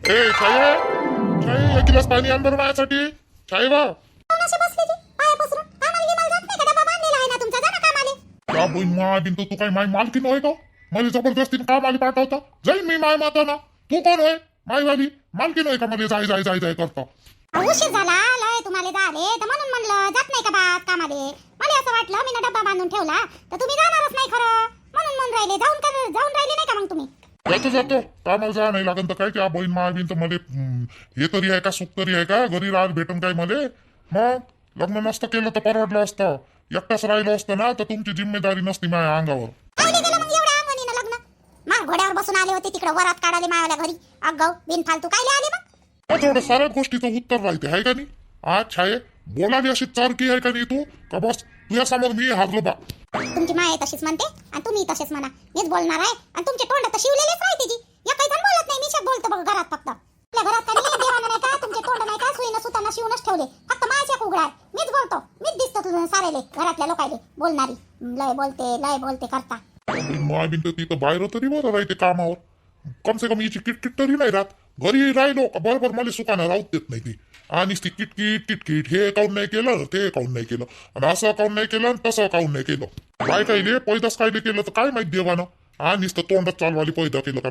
ए छाये, छाये एक गिलास पाणी आण बरं माझ्यासाठी. छाये वा का बोई मा बिन तू काय माय मालकीन होय का? मला जबरदस्तीने का माली पाठवता? जाईन मी माय माता ना. तू कोण होय? मायवाली मालकीन होय का? मला जाय जाय जाय जाय करता. उशीर झाला लय तुम्हाला झाले तर म्हणून म्हणलं जात नाही का बात कामाले. मला असं वाटलं मी डब्बा बांधून ठेवला तर तुम्ही जाणारच नाही खरं म्हणून म्हणून राहिले. जाऊन राहिले नाही का मग तुम्ही? जातो कामाला जा नाही लागन तर काय की बहीण मा बिन तर मध्ये हे तरी आहे का सुख तरी आहे का? घरी राहत भेटून काय मध्ये? मग लग्न नसतं केलं तर परवडलं असतं. एकटाच राहिलं असतं ना तर तुमची जिम्मेदारी नसती माझ्या अंगावर. घोड्यावर बसून आले होते तिकडे वरात काढाले मायाला घरी. अगाऊ बिनफालतू काय आले मग? तेवढं साऱ्या गोष्टीचं उत्तर राहते आहे का नाही? आज छाये बोलाली अशी चारकी आहे का नाही तू? का बस तुझ्या समोर मी हारलो बा. तुमची माय तशीच म्हणते आणि तुम्ही तसेच म्हणा. मीच बोलणार आहे आणि तुमचे तोंड तर शिवलेलेच राहते जी. या काही जण बोलत नाही. मी बोलतो बघ घरात फक्त. आपल्या घरात काही देवानं नाही का तुमचे तोंड नाही का सुईनं सुताना शिवूनच ठेवले. फक्त माझ्या उघडा मीच बोलतो. मीच दिसतो तुझं सारेले घरातल्या लोकायले बोलणारी. लय बोलते करता. मा बिन तर तिथं बाहेर तरी बरं राहते कामावर. कम से कम हिची किटकिट तरी नाही राहत. घरी राहिलो का बरोबर मला सुखानं राहूच देत नाही ती. आणि ती किटकिट हे काऊन नाही केलं ते काऊन नाही केलं आणि असं काऊन नाही केलं आणि तसं काऊन नाही केलं. काय कायले पैदाच कायले केलं तर काय माहित देवानं. आणि नुसतं तोंडात चालवाली पैदा केलं का?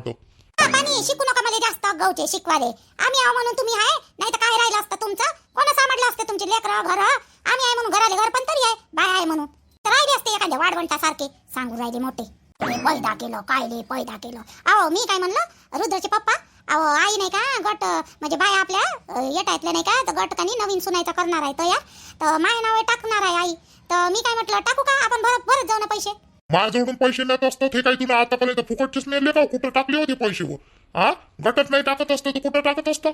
पाणी शिकू नका मला जास्त गवचे शिकवाले. आम्ही आहो म्हणून तुम्ही आहे नाही तर काय राहिलं असतं तुमचं? कोणा सांभाळलं असते तुमचे लेकरं घर? आम्ही आहे म्हणून घराले घर पण तरी आहे बाय आहे म्हणून तर राहिले असते एखाद्या वाढवंटासारखे सांगू राहिले मोठे. पैदा केलं कायले पैदा केलं. अहो मी काय म्हणलं रुद्रचे पप्पा अहो आई नाही का गट म्हणजे बाय आपल्या येटायतल्या नाही का तर गट कानी नवीन सुनायचा करणार आहे तयार तर माझ्या नावे टाकणार आहे आई. तर मी काय म्हटलं टाकू का आपण भरत जाऊ ना पैसे. माझ्याकडून पैसे नेत असतात हे काही तुला आतापर्यंत फुकटचेच नेले का? कुठं टाकले होते पैसे व? हा गटात नाही टाकत असतं तू कुठं टाकत असतं?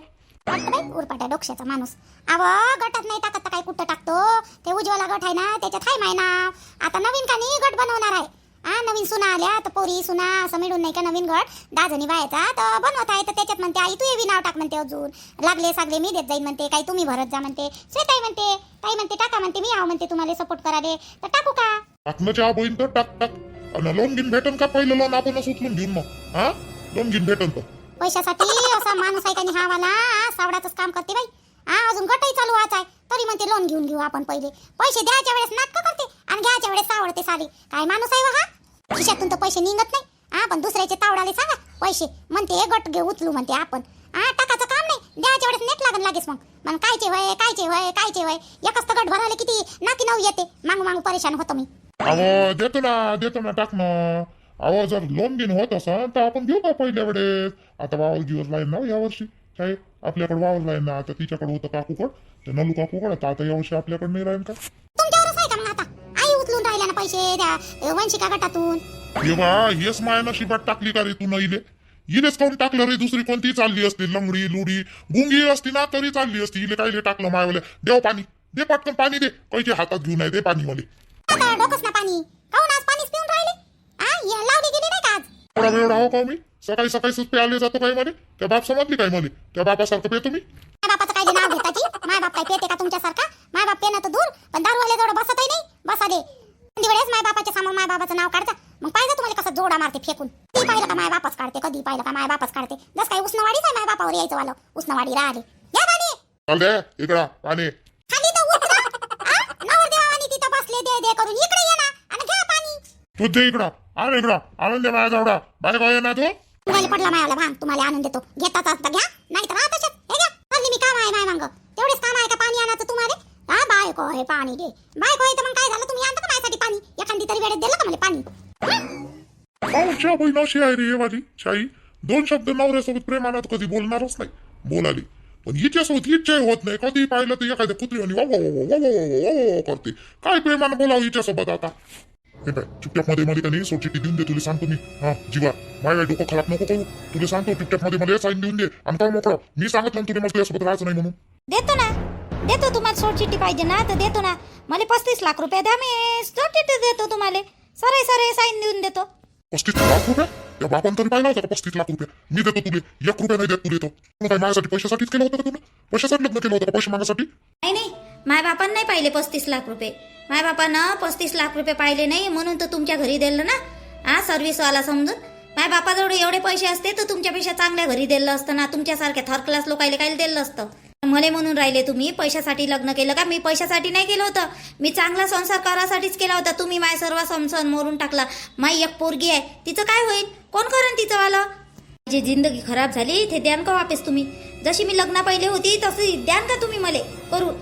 उरपाट्या डोक्याचा माणूस. अव गटात नाही टाकत काय कुठं टाकतो? ते उज्ज्वला गट आहे ना त्याच्यात आहे माय नाव. आता नवीन कानी गट बनवणार आहे. नवीन सुना आल्या तर पोरी सुना असं मिळून नाही का नवीन गट 10 जणी बायाचा तर बनवत आहे. तर त्याच्यात म्हणते आई तू बी नाव टाक म्हणते. अजून लागले सागले मी देत जाईन म्हणते. काही तुम्ही भरत जा म्हणते. श्वेताई म्हणते काही म्हणते टाका म्हणते. मी आव म्हणते तुम्हाला सपोर्ट कराले तर टाकू का? टाकण्याच्या बहीण तर टाक. आणि लोन घेऊन भेटन का? पहिलं लोन आपणच उचलून घेऊन मग लोन घेऊन भेटन तर पैशासाठी असा माणूस आहे का नाही हा वाला सावडाचंच काम करते बाई. अजून गटही चालू वाच आहे तरी म्हणते लोन घेऊ आपण. पहिले पैसे द्यायच्या वेळेस नाटक करते आणि घ्यायच्या वेळेस सावडते सारी. काय माणूस आहे हा? खिशातून तर पैसे निघत नाही. पण दुसऱ्याचे तावडाले सांगा पैसे म्हणते गट घे उचलू म्हणते आपण. टाकाचं काम नाही. द्यायच्या वेळेस नेट लागेच मग कायचे वय एकच तर गट भरायला किती नाकी नऊ येते. मागू परेशान होतो मी. अहो देतो ना टाक ना. अहो जर लोन घेऊन होत असं तर आपण घेऊ का पहिल्या वेळेस? आता वावर दिवस लाईन ना या वर्षी काय आपल्याकडे वावर लाईन ना. आता तिच्याकडे होतं काकूकड ते नलू काकूकड. आता या वर्षी आपल्याकडे नाही राहील का? तुमच्यावरच आहे का मग आता? आई उचलून राहिल्या ना पैसे द्या वंशिका गटातून. हेच माया नशिबात टाकली का रे तू? न इलेच काऊन टाकलं रे? दुसरी कोणती चालली असती लंगडी लुडी गुंगी असती ना तरी चालली असती. इले काय टाकलं मायवाल्या? देव पाणी दे पटकन पाणी दे. कैचे हातात घेऊन आहे दे पाणी मला. आता डोकंच ना पाणी काऊन आज पाणीच पिऊन राहिले. लावली गेली नाही का आज? थोडा वेळ राहो का मी? सकाळी प्याले जातो काय मध्ये? त्या बाप समजली काय मध्ये? त्या बापासारखं पेतो मी? माय बापाचं काय नाव घेताची? माय बाप काय पेते का तुमच्यासारखा? माय बाप पेना तर दूर पण दारूवाले जवळ बसतही नाही. बसा दे वेळेस माय बापाच्या समोर माय बाबाचं नाव काढता. मग पाहिजे तुम्हाला कसं जोडा मारते फेकून. कधी पाहिलं का माय बापाच काढते? कधी पाहिलं का माय बापाच काढते? जस काय उसनवाडीच आहे माय बापावर यायचं वालं. उसनवाडी राहिले या पाणी चाल दे इकडं पाणी खाली तर उतरा. नवरदेवानी तिथं बसले दे करून इकडे ये ना आणि घ्या पाणी. तू दे इकडं आणून दे माझ्या जवळ. बाहेर काय ना तू तुम्हाला पडला मायाला भांग तुम्हाला आणून देतो. घेताच असता घ्या नाही तर राहत असेल. हे घ्या खाली मी काम आहे माय मांग तेवढेच काम आहे का पाणी आणायचं तुम्हाला? बायको आहे पाणी दे. बायको आहे तर मग काय झालं? तुम्ही आणता का माझ्यासाठी पाणी? एखादी तरी वेळेत दिलं का मला पाणी? पाहुणच्या बहीण अशी आहे रे हे वाली शाही. 2 शब्द नवऱ्यासोबत प्रेमानात कधी बोलणारच नाही. बोलाली पण हिच्यासोबत इच्छा होत नाही. कधी पाहिलं तर एखाद्या कुत्रीवानी वा करते. काय प्रेमानं बोलावं हिच्यासोबत आता? हे काय टिपटॅप मध्ये का नाही सोडचिट्टी देऊन दे. तुला सांगतो मी जीवा माय डोकं खराब नको करू. तुला सांगतो टिपटॅप मध्ये साईन देऊन दे आणि काय मोकळा. मी सांगत तुला मग तुझ्यासोबत राहायचं नाही म्हणून. देतो ना देतो. तुम्हाला सोडचिट्टी पाहिजे ना तर देतो ना. मला 35 लाख रुपये द्या. मी सोडचिट्टी देतो तुम्हाला. सरे साईन देऊन देतो. 35 लाख रुपये? त्या बापान तरी पाहिला होता का 35 लाख रुपये? मी देतो तुले 1 रुपया नाही देत तुले. तो काय माझ्यासाठी पैशासाठीच केलं होतं का तुला? पैशासाठी लग्न केलं होतं का? पैसे मागासाठी? नाही मायबापानं नाही पाहिले 35 लाख रुपये. मायबापानं 35 लाख रुपये पाहिले नाही म्हणून तर तुमच्या घरी दिलं ना. सर्व्हिसवाला समजून माझ्या बापाजवळ एवढे पैसे असते तर तुमच्यापेक्षा चांगल्या घरी दिलं असतं ना, तुमच्यासारख्या थर्ड क्लास लोकायला काय दिलं असतं. मले म्हणून राहिले तुम्ही पैशासाठी लग्न केलं का? मी पैशासाठी नाही केलं होतं, मी चांगला संसार करासाठीच केला होता. तुम्ही माझ्या सर्व संसार मोडून टाकला. माई एक पोरगी आहे, तिचं काय होईल? कोण करण तिचं वालं? जी जिंदगी खराब झाली ते द्यान का वापस तुम्ही? जशी मी लग्ना पहिले होती तशी द्यान का तुम्ही मले करून?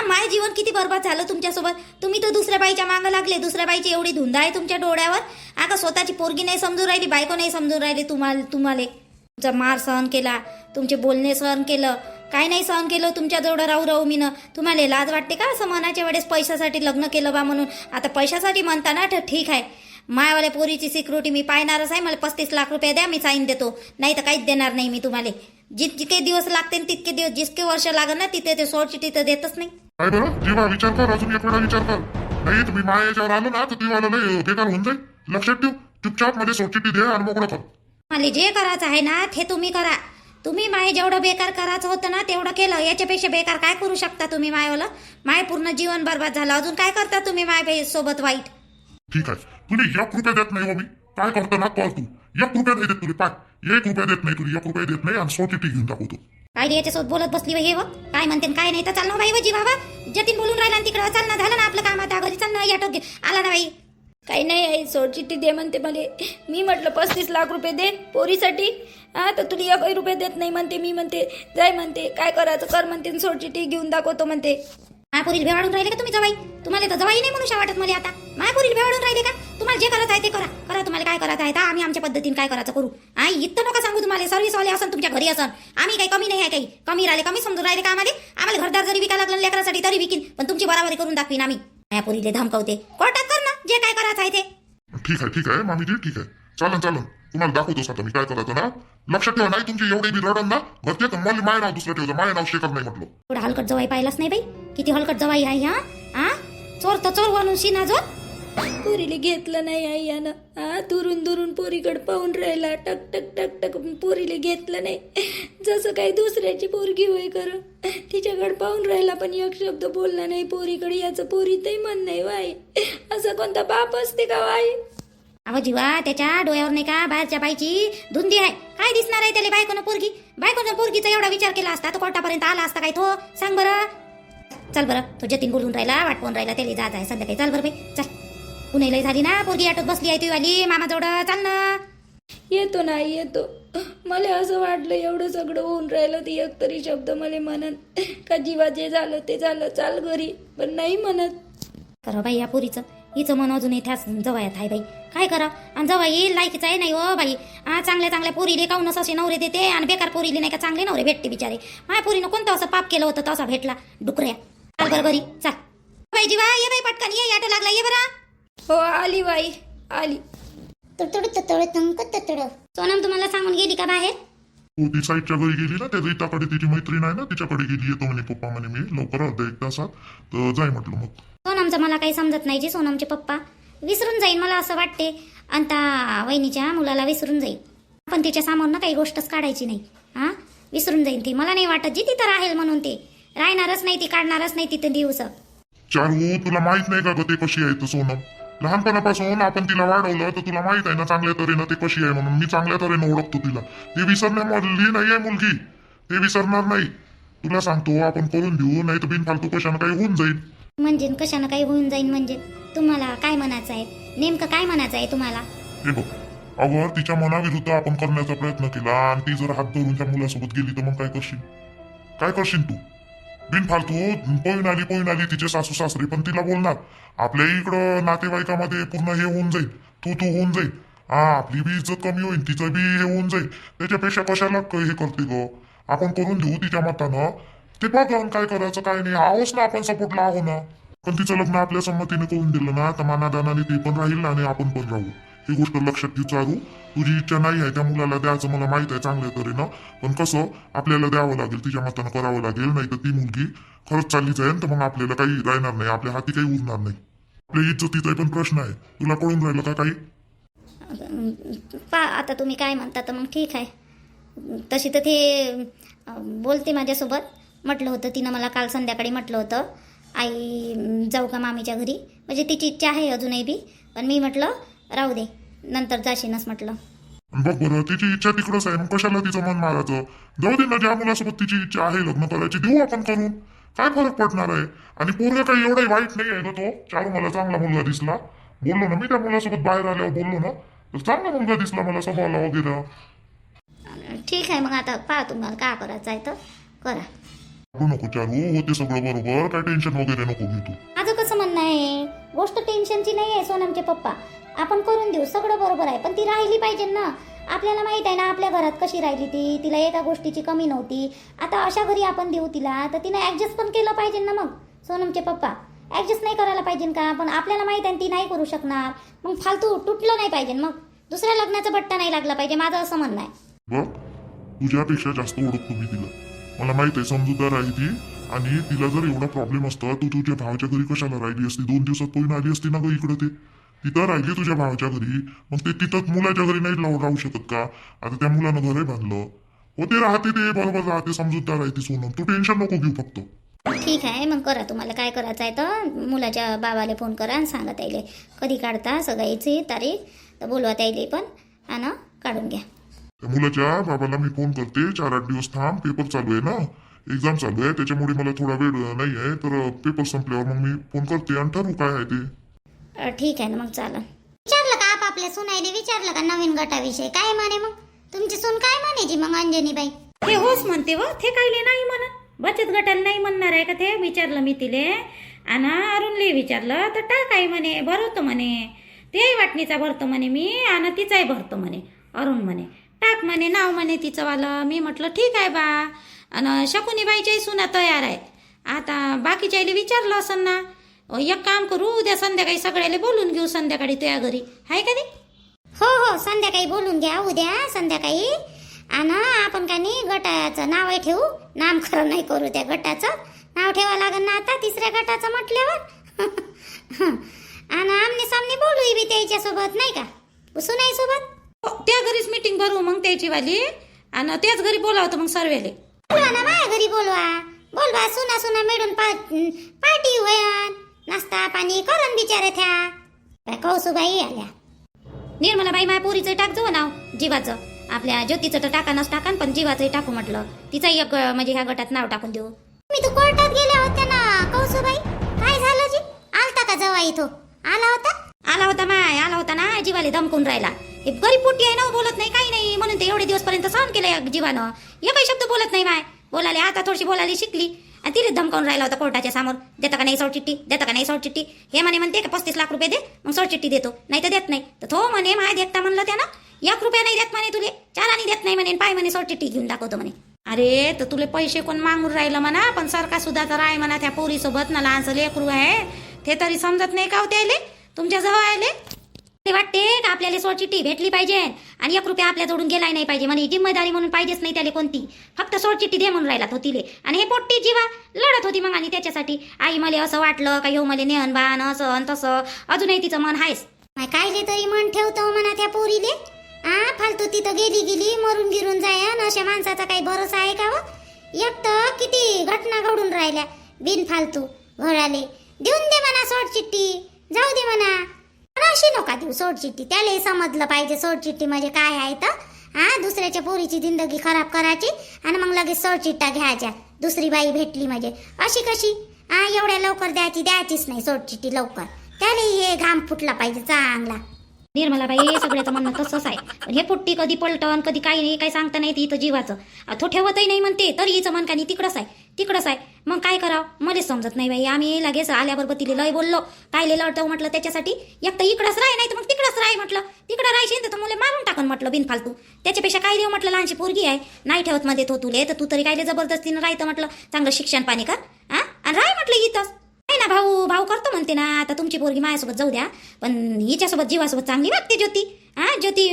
माझं जीवन किती बरबाद झालं तुमच्यासोबत. तुम्ही तर दुसऱ्या बाईच्या मागं लागले. दुसऱ्या बाईची एवढी धुंदा आहे तुमच्या डोळ्यावर. आता स्वतःची पोरगी नाही समजून राहिली, बायको नाही समजून राहिली. तुम्हाला तुमचा मार सहन केला, तुमचे बोलणे सहन केलं, काय नाही सहन केलं तुमच्याजवळ राहू मीनं. तुम्हाला लाज वाटते का असं म्हणायच्या वेळेस पैशासाठी लग्न केलं बा म्हणून? आता पैशासाठी म्हणता ना तर ठीक आहे, मायावाल्या पोरीची सिक्युरिटी मी पाहणारच आहे. मला 35 लाख रुपये द्या, मी साईन देतो. नाही तर काहीच देणार नाही मी तुम्हाला. जितके दिवस लागते तितके दिवस, जितके वर्ष लागेल ना तिथे ते सोडचिठी तर देतच नाही. काय बरं जेव्हा विचार कर, अजून एक वेळा विचार कर. नाही तुम्ही माया याच्यावर आलो ना तर तुम्हाला लय बेकार होऊन जाईल. लक्षात ठेव, चुपचाप मध्ये सोडचिठी दे आणि मोकळं कर. मला जे करायचं आहे ना ते तुम्ही करा. तुम्ही माय जेवढं बेकार करायचं होतं ना तेवढं केलं. याच्यापेक्षा बेकार काय करू शकता तुम्ही मायवाला? माय पूर्ण जीवन बरबाद झालं. अजून काय करता तुम्ही माय सोबत वाईट? ठीक आहे, तुला 1 रुपया देत नाही हो मी. काय करतो ना कर तू. 1 रुपया नाही देत तुला. पाय 1 रुपया देत नाही तुला. 1 रुपया देत नाही आणि सोडचिठी घेऊन टाकतो. काय याच्यासोबत बोलत बसली हे व काय म्हणते काय नाही तर चाल ना बाई वजी बाबा. जतीन बोलून राहिला तिकडं. चाल ना, झालं ना आपलं काम. आता घरी चाल ना. याटो आला ना बाई. काही नाही आई, सोडचिठ्ठी दे म्हणते मला. मी म्हटलं 35 लाख रुपये दे पोरीसाठी. तर तुला 1 रुपये देत नाही म्हणते. मी म्हणते जाय म्हणते, काय करायचं कर म्हणते, सोडचिठ्ठी घेऊन दाखवतो म्हणते. मायापुरीला भेवाडून राहिले का तुम्ही जवाई? तुम्हाला तर जवाई नाही म्हणून वाटत मला आता. मायापुरीला भेवाडून राहिले का? तुम्हाला जे करायचं आहे ते करा. करा तुम्हाला काय करायचं आहे. आम्ही आमच्या पद्धतीने काय करायचं करू. इथं नका सांगू. तुम्हाला सर्व्हिसवाले असन तुमच्या घरी असन. आम्ही काही कमी नाही आहे. काही कमी राहिले, कमी समजून राहिले का आम्हाला घरदार जरी विकायला लागलं लेकरासाठी तरी विकीन, पण तुमची बराबरी करून दाखवीन आम्ही. मायापुरीले धमकावते. कोर्टात कर ना जे काय करायचं आहे ते. ठीक आहे मामीजी, ठीक आहे. चालन तुम्हाला दाखवतोस आता मी काय करायचं ना. लक्षात ठेवा, नाही तुमची एवढी बी रडन ना घरचे तर मला माय नाव दुसरं ठेवतं. माय नाव शेखर नाही म्हटलं. थोडा हलकट जवाई पाहिलाच नाही बाई. किती हलकट जवाई आहे हा. चोर तर चोर बनून शिना जो. पोरीले घेतलं नाही आई यानं. दुरून पोरीकडे पाहून राहिला. टक टक टक टक. पोरीले घेतलं नाही. जसं काही दुसऱ्याची पोरगी होय कर. तिच्याकडे पाहून राहिला पण एक शब्द बोलला नाही पोरीकडे. याचं पोरीतही मन नाही वाई. असं कोणता बाप असते का वाई? अहो जीवा, त्याच्या डोळ्यावर नाही का बाहेरच्या बाईची धुंदी आहे. काय दिसणार आहे त्याला बायकोनं पोरगीचा एवढा विचार केला असता तर कोर्टापर्यंत आला असता काय तो? सांग बरं. चल बरं, तो जतीन बोलून राहिला, वाटपून राहिला, त्याला जायचं आहे संध्याकाळी. चल बरं बाई चल. पुण्याला झाली ना पोरगी, ऑटोत बसली आहे ती वाली मामाजवळ. चाल ना. येतो ना येतो. मला असं वाटलं एवढं सगळं होऊन राहिलं ती एक तरी शब्द मला म्हणत का जीवा जे झालं ते झालं, चाल घरी, पण नाही म्हणत. करा बाई या पोरीचं. हिचं मन अजूनही त्याच जवायात आहे बाई. काय करा. आणि जवाई लायकीच आहे नाही हो बाई. चांगल्या पोरीले काऊनच असे नवरे देते आणि बेकार पोरीले नाही का चांगले नवरे भेटते बिचारे. माझ्या पोरीनं कोणतं असं पाप केलं होतं तसा भेटला डुकऱ्या. चाल बरं घरी चाल. बाई जीवा ये बाई पटकन ये. ऑटो लागला ये बरं. हो आली बाई आली. सोनम तुम्हाला सांगून गेली का बाहेर? हो ती साईडच्या घरी गेली ना. त्या रीताकडे तिची मैत्रीण आहे ना, तिच्याकडे गेली. येतो म्हणे पप्पा म्हणे मी लवकर अर्धा 1 तासात. तर जाय म्हटलं मग. सोनमचं मला काही समजत नाही जी. सोनमचे पप्पा विसरून जाईन मला असं वाटते. आणि वहिनीच्या मुलाला विसरून जाईल. पण तिच्या समोरनं काही गोष्टच काढायची नाही. विसरून जाईन ती. मला नाही वाटत जी तिथं राहील म्हणून. ते राहणारच नाही, ती काढणारच नाही तिथं दिवस. चारू तुला माहित नाही का ग ते कशी आहे तर सोनम? लहानपणापासून आपण तिला वाढवलं तर तुला माहित आहे ना चांगल्या तऱ्हेनं ते कशी आहे म्हणून. मी चांगल्या तऱ्हेनं ओळखतो तिला. ते विसरण्यामधली नाही आहे मुलगी. ते विसरणार नाही. तुला सांगतो आपण करून देऊ, नाही तर बिनफालतू कशानं काही होऊन जाईल. म्हणजे कशानं काही होऊन जाईल म्हणजे? तुम्हाला काय म्हणायचं आहे? नेमकं काय म्हणायचं आहे तुम्हाला? हे बघ, अगर तिच्या मनाविरुद्ध आपण करण्याचा प्रयत्न केला आणि ती जर हात धरून त्या मुलासोबत गेली तर मग काय करशील तू? बिनफालतू पळून आली तिचे सासू सासरे पण तिला बोलणार. आपल्या इकडं नातेवाईकामध्ये पूर्ण हे होऊन जाईल. तू होऊन जाईल. आपली बी इज्जत कमी होईल, तिचं बी हे होऊन जाईल. त्याच्यापेक्षा कशाला हे करते ग? आपण करून देऊ तिच्या मतानं. ते बघ काय करायचं काय नाही. आहोच ना आपण सपोर्टला आहो ना. पण तिचं लग्न आपल्या संमतीने करून दिलं ना तर मानादानाने ते पण राहील आणि आपण पण राहू. ही गोष्ट लक्षात घे चारू. तुझी इच्छा नाही आहे त्या मुलाला द्यायचं मला माहित आहे चांगल्या तऱ्हेनं. पण कसं आपल्याला द्यावं लागेल, तिच्या मतानं करावं लागेल. नाही तर ती मुलगी खरंच चालली जाईल तर मग आपल्याला काही राहणार नाही. आपल्या हाती काही उरणार नाही. आपल्या इज्जतीचा पण प्रश्न आहे. तुला कळून राहिलं का काही? आता तुम्ही काय म्हणता तर मग ठीक आहे. तशी तर ते बोलते माझ्यासोबत. म्हटलं होतं तिनं मला काल संध्याकाळी म्हटलं होतं आई जाऊ का मामीच्या घरी. म्हणजे तिची इच्छा आहे अजूनही बी. पण मी म्हटलं राहू दे नंतर जाशीनच म्हटलं. बघ बरं, तिची इच्छा तिकडंच आहे, मग कशाला तिचं मन मारायचं? जाऊ दे ना, ज्या मुलासोबत तिची इच्छा आहे लग्न करायची देऊ आपण करून, काय फरक पडणार आहे? आणि पोरगा काही एवढाही वाईट नाही आहे ग तो. चारू मला चांगला मुलगा दिसला, बोललो ना मी त्या मुलासोबत बाहेर आल्यावर बोललो ना, तर चांगला मुलगा दिसला मला स्वभावाला वगैरे. ठीक आहे, मग आता पहा तुम्हाला काय करायचं आहे तर करा. करू नको चारू, होते सगळं बरोबर, काय टेन्शन वगैरे नको घेऊ तू. माझं कसं म्हणणं आहे, गोष्ट टेन्शनची नाही आहे सोनमचे पप्पा, आपण करून देऊ, सगळं बरोबर आहे, पण ती राहिली पाहिजे ना. आपल्याला माहित आहे ना आपल्या घरात कशी राहिली ती, तिला एका गोष्टीची कमी नव्हती. आता अशा घरी आपण देऊ तिला, तर तिने ऍडजस्ट पण केलं पाहिजे ना. मग सोनमचे पप्पा ऍडजस्ट नाही करायला पाहिजे का? पण आपल्याला माहित आहे ती नाही करू शकणार, मग फालतू तुटलं नाही पाहिजे, मग दुसऱ्या लग्नाचा बट्टा नाही लागला पाहिजे, माझं असं म्हणणं आहे. बघ, तुझ्यापेक्षा जास्त ओळखतो मी तिला, मला माहित आहे समजूतदार आहे ती. आणि तिला जर एवढा प्रॉब्लेम असता तू तुझ्या भावाच्या घरी कशाला राहिली असती? 2 दिवसात पळून आली असती ना ग इकडे. ते तिथं राहिली तुझ्या भावाच्या घरी, मग ते तिथं मुलाच्या घरी नाही राहू शकत का? आता त्या मुलानं घरही बांधलं, होते राहते, ते बरोबर राहते, समजूतदार आहे ती सोनम, तू टेन्शन नको घेऊ फक्त. ठीक आहे, मग करा तुम्हाला काय करायचं आहे तर मुलाच्या बाबाला फोन करा आणि सांगा त्याला कधी काढता सगळ्याची तारीख, तर बोलवा त्याला पण आणि काढून घ्या. त्या मुलाच्या बाबाला मी फोन करते, 4-8 दिवस थांब, पेपर चालू आहे ना, एक्झाम चालू आहे, त्याच्यामुळे मला थोडा वेळ नाही आहे, तर पेपर संपल्यावर मग मी फोन करते आणि ठरवू काय आहे ते. ठीक आहे ना, मग चालेल. विचारलं का आपल्या सुनाईने, विचारलं का नवीन गटाविषयी काय म्हणे? मग तुमची सून काय म्हणायची मग अंजनीबाई? ते होच म्हणते व, ते कायले नाही म्हणत, बचत गटाला नाही म्हणणार आहे का? ते विचारलं मी तिले, आणि अरुणले विचारलं तर टाक आहे म्हणे, भरवतो म्हणे, तेही वाटणीचा भरतो म्हणे मी, आणि तिचाही भरतो म्हणे. अरुण म्हणे टाक म्हणे नाव म्हणे तिचं वालं. मी म्हटलं ठीक आहे बा. आणि शकुनीबाईच्याही सुना तयार आहे. आता बाकीच्याला विचारलं असं ना, एक काम करू, उद्या संध्याकाळी सगळ्याला बोलून घेऊ, संध्याकाळी तुझ्या घरी आहे का नाही? हो, संध्याकाळी बोलून घ्या, उद्या संध्याकाळी. आणि आपण काय नाही गटाचं नाव ठेवू, नामकरण नाही करू, त्या गटाचं नाव ठेवावं लागेल ना आता, तिसऱ्या गटाचं म्हटल्यावर. आणि आमने सामने बोलू बी त्याच्यासोबत, नाही का सुनाई सोबत. त्या घरीच मीटिंग भरू मग त्याची वाली, आणि त्याच घरी बोलावतं मग सर्वेले. बोलवा ना माझ्या घरी, बोलवा सुना सुना मिळून पार्टी होईल, नाश्ता पाणी करून बिचारे त्या काय कौसुबाई आल्या. निर्मलाबाई माय पोरीचं टाक जाऊ नाव जीवाचं, आपल्या ज्योतीचं तर टाकानच टाकान, पण जीवाचंही टाकू म्हटलं, तिचाही एक म्हणजे ह्या गटात नाव टाकून देऊ. मी तू कोर्टात गेल्या होत्या ना कौसुबाई, काय झालं जी? आलता का जवा इथं? आला होता माय, आला होता ना, जीवाले धमकून राहिला. हे गरीब पोटी आहे ना, बोलत नाही काही नाही, म्हणून ते एवढे दिवसपर्यंत सहन केलं जीवानं, एकही शब्द बोलत नाही माय. बोलाले आता थोडीशी बोलायला शिकली, आणि तिला धमकावून राहिला होता कोर्टाच्या समोर, देता का नाही सोडचिठ्ठी, देता का नाही सोडचिठ्ठी. हे म्हणते का 35 लाख रुपये दे, मग सोडचिठ्ठी देतो, नाही तर देत नाही. तर तो म्हणे माय देखता म्हणलं त्यानं, 1 रुपया नाही देत म्हणे तुले, 4 आणि देत नाही म्हणे, पाय म्हणे सोडचिठ्ठी घेऊन दाखवतो म्हणे. अरे तर तुले पैसे कोण मागून राहिलं म्हणा, पण सरकार सुद्धा तर आहे म्हणा त्या पोरीसोबत ना, लहानसं लेकरू आहे, ते तरी समजत नाही का त्याले तुमच्या जवळ आले. ते वाटते का आपल्याला सोडचिठ्ठी भेटली पाहिजे आणि 1 रुपया आपल्या जोडून गेलाय नाही पाहिजे, म्हणे जिम्मेदारी म्हणून पाहिजेच नाही त्याला कोणती, फक्त सोडचिठ्ठी दे म्हणून राहिला तो तिले. आणि हे पोट्टी जीवा लढत होती मग, आणि त्याच्यासाठी आई मला असं वाटलं का, ह्यो मला नेहन बाण असं आणि तसं, अजूनही तिचं मन आहेच. कायले तरी मन ठेवतो म्हणा त्या पोरीले. फालतू तिथं गेली मरून गिरून जाय, अशा माणसाचा काही भरोसा आहे का? एक तर किती घटना घडून राहिल्या बिनफालतू घराले. देऊन दे म्हणा सोडचिठ्ठी, जाऊ दे म्हणा, अशी नका देऊ सोडचिठ्ठी. त्याला समजलं पाहिजे सोडचिठ्ठी म्हणजे काय आहे तर. दुसऱ्याच्या पोरीची जिंदगी खराब करायची आणि मग लगेच सोडचिठ्ठा घ्यायच्या, दुसरी बाई भेटली म्हणजे. अशी कशी? एवढ्या लवकर द्यायचीच नाही सोडचिठ्ठी लवकर, त्याला हे घाम फुटला पाहिजे चांगला. निर्मलाबाई सगळ्याचं म्हणणं तसंच आहे, पण हे पोट्टी कधी पलटन कधी काही नाही, काही सांगता नाही. ती इथं जीवाचं तो ठेवतही नाही म्हणते, तरी हिचं मन का नाही तिकडंच आहे. मग काय करावं मलाच समजत नाही बाई. आम्ही लगेच आल्याबरोबर तिला लय बोललो, काय लढतो म्हटलं त्याच्यासाठी, एक तर इकडंच राह नाही तर मग तिकडंच राह म्हटलं, तिकडं राहायची तर मला मारून टाकन म्हटलं बिनफालतू. त्याच्यापेक्षा काय देऊ म्हटलं, लहानशी पोरगी आहे, नाही ठेवत मध्ये तो तुले, तर तू तरी काय जबरदस्तीनं राहतं म्हटलं, चांगलं शिक्षण पाणी कर आणि राह म्हटलं इथंच. नाही ना भाऊ करतो म्हणते ना, आता तुमची पोरगी माझ्यासोबत जाऊ द्या, पण हिच्यासोबत जीवासोबत चांगली वागते ज्योती. ज्योती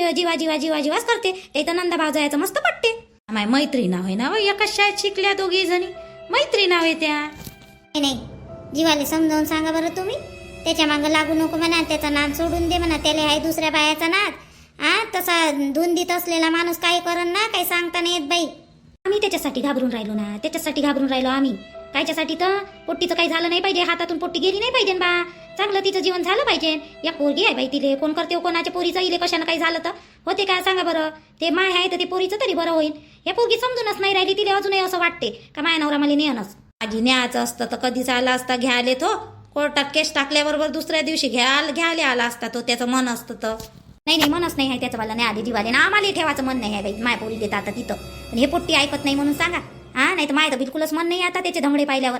जीवाच करते, ते तर नंदा भाऊ जायचं मस्त पटते. माय मैत्री नाव आहे ना, एकाच शाळेत शिकल्या दोघी जणी, मैत्री नाव आहे त्या. नाही जीवाले समजावून सांगा बरं तुम्ही, त्याच्या मागं लागू नको म्हणा, त्याचा नाद सोडून दे म्हणा, त्याला आहे दुसऱ्या बायाचा नाद. तसा धुंदीत असलेला माणूस काही करण ना, काही सांगता नाही येत बाई. आम्ही त्याच्यासाठी घाबरून राहिलो आम्ही. कायच्यासाठी तर पोट्टीचं काही झालं नाही पाहिजे, हातातून पोट्टी गेली नाही पाहिजे बा, चांगलं तिचं जीवन झालं पाहिजे. या पोरगी आहे बाई, तिले कोण करते कोणाच्या पोरीचं इले कशानं काही झालं तर होते का सांगा बरं. ते माय आहे तर ते पोरीचं तरी बरं होईल. हे पोरगी समजूनच नाही राहिली. तिला अजूनही असं वाटते का माय नवरा मला नेहनच. आधी न्यायचं असतं तर कधीच आला असता घ्यायला तो. कोर्टात केस टाकल्याबरोबर दुसऱ्या दिवशी घ्यायला आला असता तो. त्याचं मन असतं तर. नाही मनच नाही आहे त्याचं. मला नाही आधी जीवाले ना आम्हाला ठेवायचं मन नाही आहे बाई. माय पोरी देत आता तिथं. पण हे पोट्टी ऐकत नाही म्हणून सांगा. हा नाही तर माय तर बिलकुलच मन नाही आता त्याचे धमडे पाहिल्यावर.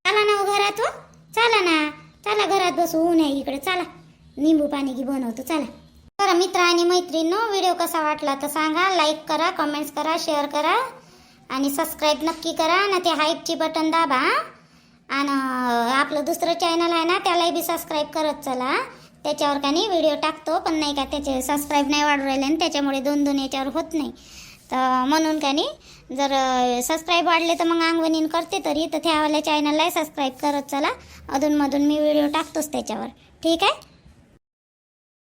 चला ना हो घरात हो. चला ना. चला घरात बसू. ऊन आहे इकडे. चला निंबू पाणी की बनवतो. चला. तर मित्र आणि मैत्रिणींनो, व्हिडिओ कसा वाटला तर सांगा. लाईक करा, कमेंट्स करा, शेअर करा आणि सबस्क्राईब नक्की करा. आणि ते हाईपची बटन दाबा. आणि आपलं दुसरं चॅनल आहे ना त्यालाही बी सबस्क्राईब करत चला. त्याच्यावर का नाही व्हिडिओ टाकतो पण नाही का त्याचे सबस्क्राईब नाही वाढू राहिले आणि त्याच्यामुळे 2 याच्यावर होत नाही. तर म्हणून का नाही जर सबस्क्राईब वाढले तर मग अंगवणीन करते तरी. तर त्यावाल्या चॅनललाही सबस्क्राईब करत चला. अधूनमधून मी व्हिडिओ टाकतोच त्याच्यावर. ठीक आहे.